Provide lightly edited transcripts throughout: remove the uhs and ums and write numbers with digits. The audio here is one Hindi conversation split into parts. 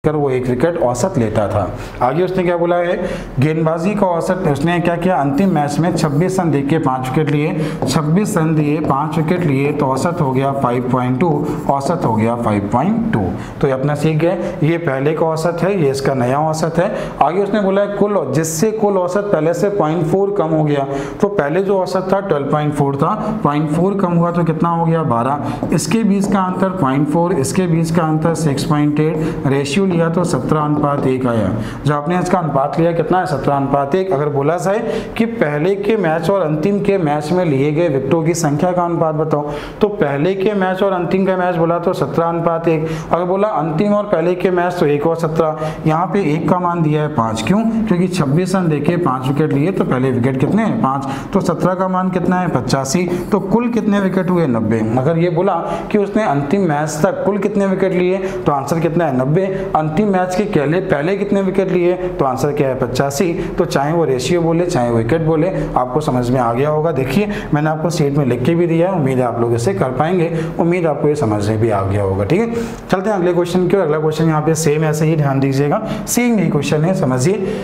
कर वो 1 विकेट औसत लेता था। आगे उसने क्या बोला है, गेंदबाजी का औसत उसने क्या किया, अंतिम मैच में 26 रन देके 5 विकेट लिए, 26 रन दिए 5 विकेट लिए, तो औसत हो गया 5.2, औसत हो गया 5.2। तो ये अपना सीख गए, ये पहले का औसत है, ये इसका नया औसत है। आगे उसने बोला है कुल, जिससे कुल औसत पहले से 0.4 कम हो गया। तो पहले जो औसत था 12.4 था, 0.4 कम हुआ तो कितना हो गया 12, इसके बीच का अंतर 0.4, इसके बीच का अंतर 6.8, रेशियो लिया तो 17:1 आया। जब आपने इसका अनुपात लिया कितना है 17:1। अगर बोला जाए कि पहले के मैच और अंतिम के मैच में लिए गए विकेटों की संख्या का अनुपात बताओ, तो पहले के मैच और अंतिम का मैच बोला तो 17:1। अगर बोला अंतिम और पहले के मैच तो 1 और 17, यहाँ पे 1 का मान दिया है 5, क्यों, क्योंकि 26 रन देके 5 विकेट लिए तो पहले विकेट कितने हैं 5, तो 17 का मान कितना है 85, तो कुल कितने विकेट हुए 90। अगर ये बोला कि उसने अंतिम मैच तक कुल कितने विकेट लिए तो आंसर कितना है 90, अंतिम मैच के पहले कितने विकेट लिए तो आंसर क्या है 85। तो चाहे वो रेशियो बोले चाहे वो विकेट बोले, आपको समझ में आ गया होगा। देखिए मैंने आपको शीट में लिख के भी दिया है, उम्मीद है आप लोग इसे कर पाएंगे, उम्मीद आपको ये समझ में भी आ गया होगा। ठीक है, चलते हैं अगले क्वेश्चन की। अगला क्वेश्चन यहाँ पे सेम ऐसे ही ध्यान दीजिएगा, सेम यही क्वेश्चन है, समझिए।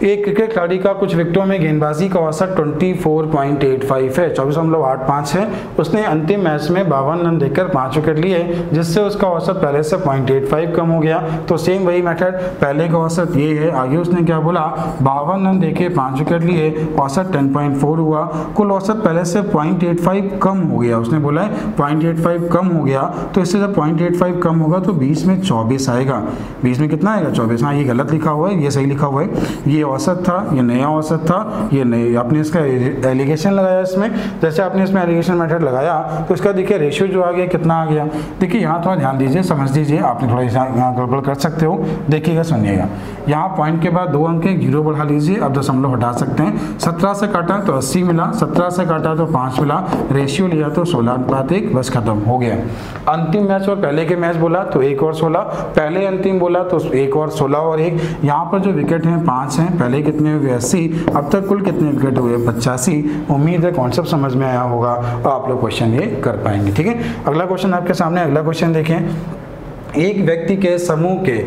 एक क्रिकेट खिलाड़ी का कुछ विकेटों में गेंदबाजी का औसत 24.85 है, 24.85 है। उसने अंतिम मैच में 52 रन देकर 5 विकेट लिए, जिससे उसका औसत पहले से 0.85 कम हो गया। तो सेम वही मेथड, पहले का औसत ये है, आगे उसने क्या बोला 52 रन देके 5 विकेट लिए, औसत 10.4 हुआ, कुल औसत पहले से 0.85 कम हो गया। उसने बोला है 0.85 कम हो गया, तो इससे जब 0.85 कम होगा तो 20 में 24 आएगा। 20 में कितना आएगा 24, हाँ ये गलत लिखा हुआ है, ये सही लिखा हुआ है। ये औसत था, ये नया औसत था, ये नई आपने इसका एलिगेशन लगाया इसमें, जैसे आपने इसमें एलिगेशन मेथड लगाया तो इसका देखिए रेशियो जो आ गया कितना आ गया। देखिए यहाँ थोड़ा ध्यान दीजिए, समझ दीजिए, आपने थोड़ा यहाँ गड़बड़ कर सकते हो, देखिएगा सुनिएगा। यहाँ पॉइंट के बाद 2 अंक 0 बढ़ा लीजिए, अब दशमलव हटा सकते हैं। 17 से काटा तो 80 मिला, 17 से काटा तो 5 मिला, रेशियो लिया तो 16:1, बस खत्म हो गया। अंतिम मैच और पहले के मैच बोला तो 1 और 16, पहले अंतिम बोला तो 1 और 16 और 1। यहाँ पर जो विकेट हैं 5 हैं, पहले कितने हुए 80, अब तक कुल कितने विकेट हुए 85। उम्मीद है कॉन्सेप्ट समझ में आया होगा और आप लोग क्वेश्चन ये कर पाएंगे। ठीक है, अगला क्वेश्चन आपके सामने, अगला क्वेश्चन देखें। एक व्यक्ति के समूह के,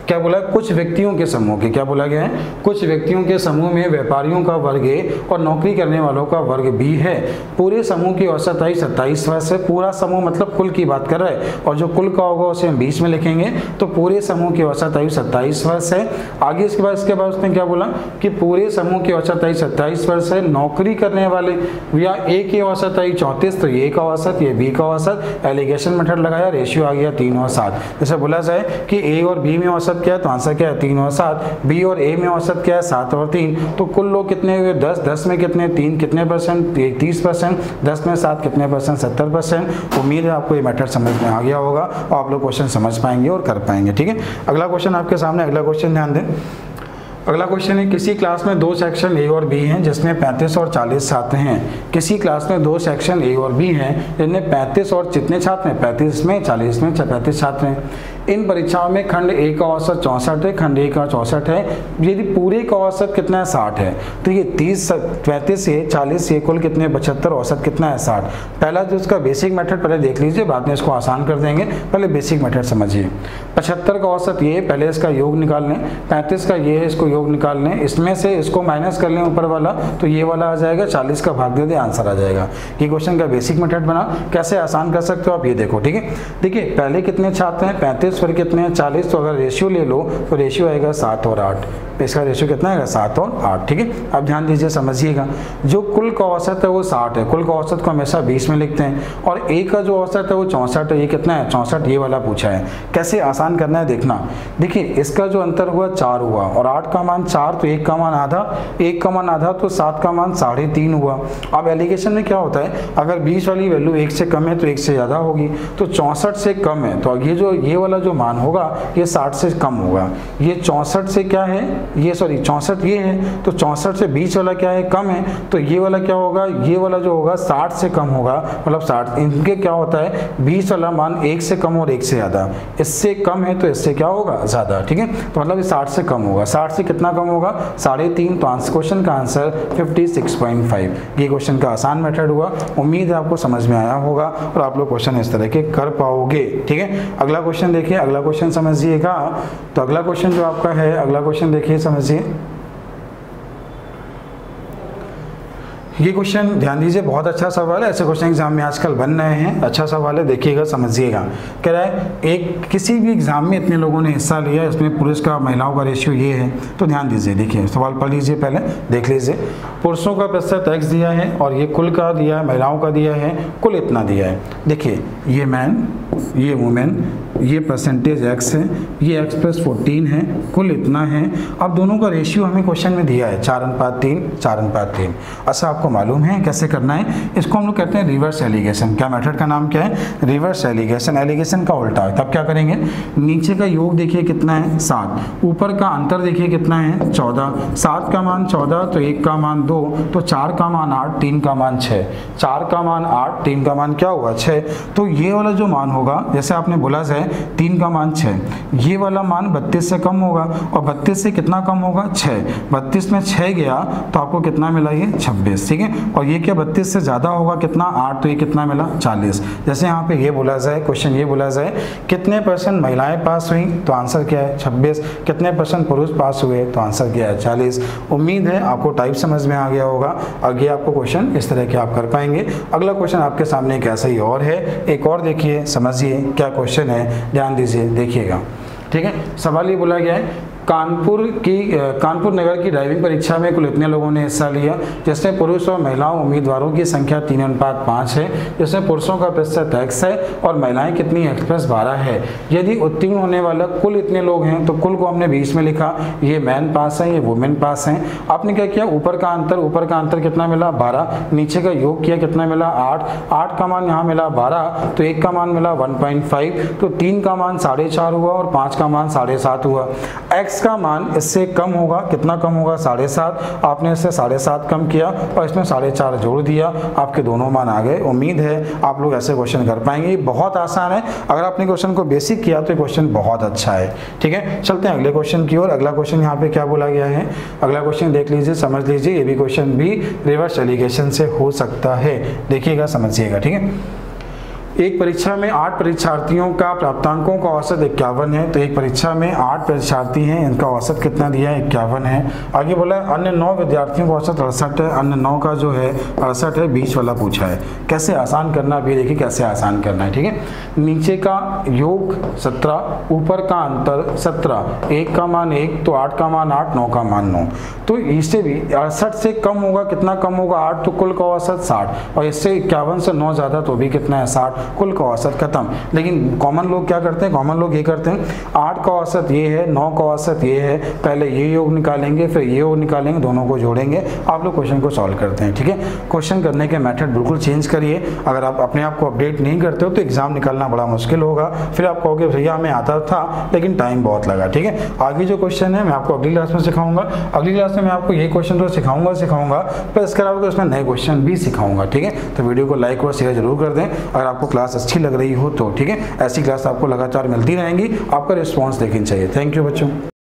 क्या बोला, कुछ व्यक्तियों के समूह के, क्या बोला गया है, कुछ व्यक्तियों के समूह में व्यापारियों का वर्ग ए और नौकरी करने वालों का वर्ग बी है। पूरे समूह की औसत आयु 27 वर्ष है। पूरा समूह मतलब कुल की बात कर रहा है, और जो कुल का होगा उसे हम 20 में लिखेंगे। तो पूरे समूह की औसत आयु 27 वर्ष है। आगे इसके बाद उसने क्या बोला कि पूरे समूह की औसत आयु 27 वर्ष है। नौकरी करने वाले या ए की औसत आयु 34, तो ए का औसत, ये बी का औसत, एलिगेशन मेथड लगाया, रेशियो आ गया 3 और 7। जैसे बोला जाए कि ए और बी में औसत क्या है तो आंसर क्या है 3 और 7, बी और ए में औसत क्या है 7 और 3। तो कुल लोग कितने हुए 10, 10 में कितने 3 कितने परसेंट 30%, 10 में 7 कितने परसेंट 70%। उम्मीद है आपको ये मैटर समझ में आ गया होगा और आप लोग क्वेश्चन समझ पाएंगे और कर पाएंगे। ठीक है, अगला क्वेश्चन आपके सामने, अगला क्वेश्चन ध्यान दें। अगला क्वेश्चन है, किसी क्लास में 2 सेक्शन ए और बी हैं जिसमें 35 और 40 छात्र हैं। किसी क्लास में 2 सेक्शन ए और बी हैं जिनमें 35 और कितने छात्र हैं 35 में 40 में 35 छात्र हैं। इन परीक्षाओं में खंड ए का औसत 64 है, खंड ए का 64 है। यदि पूरे का औसत कितना है 60 है, तो ये 35 से 40 से कुल कितने 75, औसत कितना है 60। पहला जो उसका बेसिक मेथड पहले देख लीजिए, बाद में इसको आसान कर देंगे, पहले बेसिक मेथड समझिए। 75 का औसत ये, पहले इसका योग निकाल लें, 35 का ये है, इसको योग निकाल लें, इसमें से इसको माइनस कर लें ऊपर वाला, तो ये वाला आ जाएगा, 40 का भाग दे दे, आंसर आ जाएगा। ये क्वेश्चन का बेसिक मेथड बना, कैसे आसान कर सकते हो आप ये देखो। ठीक है, देखिए पहले कितने छात्र हैं 35, फिर कितने हैं 40, तो अगर रेशियो ले लो तो रेशियो आएगा 7 और 8, इसका रेशियो कितना आएगा 7 और 8। ठीक है, अब ध्यान दीजिए समझिएगा, जो कुल का औसत है वो 60 है, कुल का औसत को हमेशा 20 में लिखते हैं, और ए का जो औसत है वो 64 है। ये कितना है 64, ये वाला पूछा है। कैसे आसान करना है देखना, देखिए इसका जो अंतर हुआ 4 हुआ, और 8 का मान 4 तो 1 का मान आधा, 1 का मान आधा तो 7 का मान 3.5 हुआ। अब एलिगेशन में क्या होता है, अगर 20 वाली वैल्यू 1 से कम है तो 1 से ज़्यादा होगी, तो 64 से कम है तो ये वाला जो मान होगा ये 60 से कम होगा। ये 64 से क्या है, ये सॉरी 64 ये है, तो 64 से 20 वाला क्या है कम है, तो ये वाला क्या होगा, ये वाला जो होगा 60 से कम होगा, मतलब 60। इनके क्या होता है 20 वाला मान 1 से कम और 1 से ज़्यादा, इससे कम है तो इससे क्या होगा ज़्यादा। ठीक है, तो मतलब 60 से कम होगा, 60 से कितना कम होगा 3.5, तो क्वेश्चन का आंसर 56.5। ये क्वेश्चन का आसान मेथड हुआ, उम्मीद है आपको समझ में आया होगा और आप लोग क्वेश्चन इस तरह के कर पाओगे। ठीक है, अगला क्वेश्चन देखिए देखिए अगला क्वेश्चन समझिएगा। तो अगला क्वेश्चन जो आपका है, अगला क्वेश्चन देखिए समझिए। ये क्वेश्चन ध्यान दीजिए, बहुत अच्छा सवाल है, ऐसे क्वेश्चन एग्जाम में आजकल बन रहे हैं, अच्छा सवाल है, देखिएगा समझिएगा। कह रहा है एक किसी भी एग्जाम में इतने लोगों ने हिस्सा लिया, इसमें पुरुष का महिलाओं का रेशियो ये है। तो ध्यान दीजिए, देखिए सवाल पढ़ लीजिए, पहले देख लीजिए। पुरुषों का प्रतिशत x दिया है और ये कुल का दिया है, महिलाओं का दिया है, कुल इतना दिया है। देखिए ये मैन, ये वुमेन, ये परसेंटेज x है, ये x + 14 है, कुल इतना है। अब दोनों का रेशियो हमें क्वेश्चन में दिया है 4:3, 4:3। अच्छा आपको मालूम है कैसे करना है, इसको हम लोग कहते हैं रिवर्स एलिगेशन। क्या मेथड का नाम क्या है? Reverse allegation. एलिगेशन का उल्टा है, तब क्या करेंगे, नीचे का योग देखिए कितना है 7, ऊपर का अंतर देखिए कितना है 14, 7 का मान 14 तो 1 का मान 2, तो 4 का मान 8, 3 का मान 6, 4 का मान 8, 3 का मान क्या हुआ 6। तो ये वाला जो मान होगा, जैसे आपने बोला है 3 का मान 6, ये वाला मान 32 से कम होगा, और 32 से कितना कम होगा 6, 32 में 6 गया तो आपको कितना मिला, ये 26, ठीक है। और ये क्या 32 से ज़्यादा होगा कितना 8, तो ये कितना मिला 40। जैसे यहाँ पे ये बोला जाए, क्वेश्चन ये बोला जाए कितने % महिलाएं पास हुई, तो आंसर क्या है 26। कितने % पुरुष पास हुए, तो आंसर क्या है 40। उम्मीद है आपको टाइप समझ में आ गया होगा। आगे आपको क्वेश्चन इस तरह के आप कर पाएंगे। अगला क्वेश्चन आपके सामने एक ऐसा ही और है, एक और देखिए समझिए क्या क्वेश्चन है, ध्यान दीजिए देखिएगा, ठीक है। सवाल ये बोला गया है कानपुर नगर की ड्राइविंग परीक्षा में कुल इतने लोगों ने हिस्सा लिया, जिसमें पुरुष और महिलाओं उम्मीदवारों की संख्या 3:5 है, जिसमें पुरुषों का प्रतिशत x है और महिलाएं कितनी x + 12 है। यदि उत्तीर्ण होने वाला कुल इतने लोग हैं, तो कुल को हमने 20 में लिखा, ये मैन पास है, ये वुमेन पास हैं। आपने क्या किया, ऊपर का अंतर कितना मिला 12, नीचे का योग किया कितना मिला 8, 8 का मान यहाँ मिला 12, तो 1 का मान मिला 1.5, तो 3 का मान 4.5 हुआ और 5 का मान 7.5 हुआ। x का मान इससे कम होगा, कितना कम होगा 7.5, आपने इससे 7.5 कम किया और इसमें 4.5 जोड़ दिया, आपके दोनों मान आ गए। उम्मीद है आप लोग ऐसे क्वेश्चन कर पाएंगे, बहुत आसान है। अगर आपने क्वेश्चन को बेसिक किया तो ये क्वेश्चन बहुत अच्छा है, ठीक है। चलते हैं अगले क्वेश्चन की ओर। अगला क्वेश्चन यहाँ पे क्या बोला गया है, अगला क्वेश्चन देख लीजिए, समझ लीजिए। ये भी क्वेश्चन भी रिवर्स एलिगेशन से हो सकता है, देखिएगा समझिएगा, ठीक है। एक परीक्षा में 8 परीक्षार्थियों का प्राप्तांकों का औसत 51 है। तो एक परीक्षा में 8 परीक्षार्थी हैं, इनका औसत कितना दिया है 51 है। आगे बोला अन्य 9 विद्यार्थियों का औसत 68 है, अन्य 9 का जो है 68 है, बीच वाला पूछा है। कैसे आसान करना, अभी देखिए कैसे आसान करना है, ठीक है। नीचे का योग 17, ऊपर का अंतर 17, 1 का मान 1 तो 8 का मान 8, 9 का मान 9। तो इससे भी 68 से कम होगा, कितना कम होगा 8, तो कुल का औसत 60, और इससे 51 से 9 ज़्यादा तो भी कितना है 60, कुल का औसत खत्म। लेकिन कॉमन लोग क्या करते हैं, कॉमन लोग ये करते हैं 8 का औसत ये है, 9 का औसत ये है, पहले ये योग निकालेंगे फिर ये योग निकालेंगे, दोनों को जोड़ेंगे, आप लोग क्वेश्चन को सॉल्व करते हैं, ठीक है। क्वेश्चन करने के मेथड बिल्कुल चेंज करिए। अगर आप अपने आप को अपडेट नहीं करते हो तो एग्जाम निकालना बड़ा मुश्किल होगा, फिर आप कहोगे भैया हमें आता था लेकिन टाइम बहुत लगा, ठीक है। आगे जो क्वेश्चन है मैं आपको अगली क्लास में सिखाऊंगा, अगली क्लास में मैं आपको ये क्वेश्चन तो सिखाऊंगा फिर इसके अलावा उसमें नए क्वेश्चन भी सिखाऊंगा, ठीक है। तो वीडियो को लाइक और शेयर जरूर कर दें। अगर आपको क्लास अच्छी लग रही हो तो, ठीक है। ऐसी क्लास आपको लगातार मिलती रहेंगी, आपका रिस्पॉन्स देखनी चाहिए। थैंक यू बच्चों।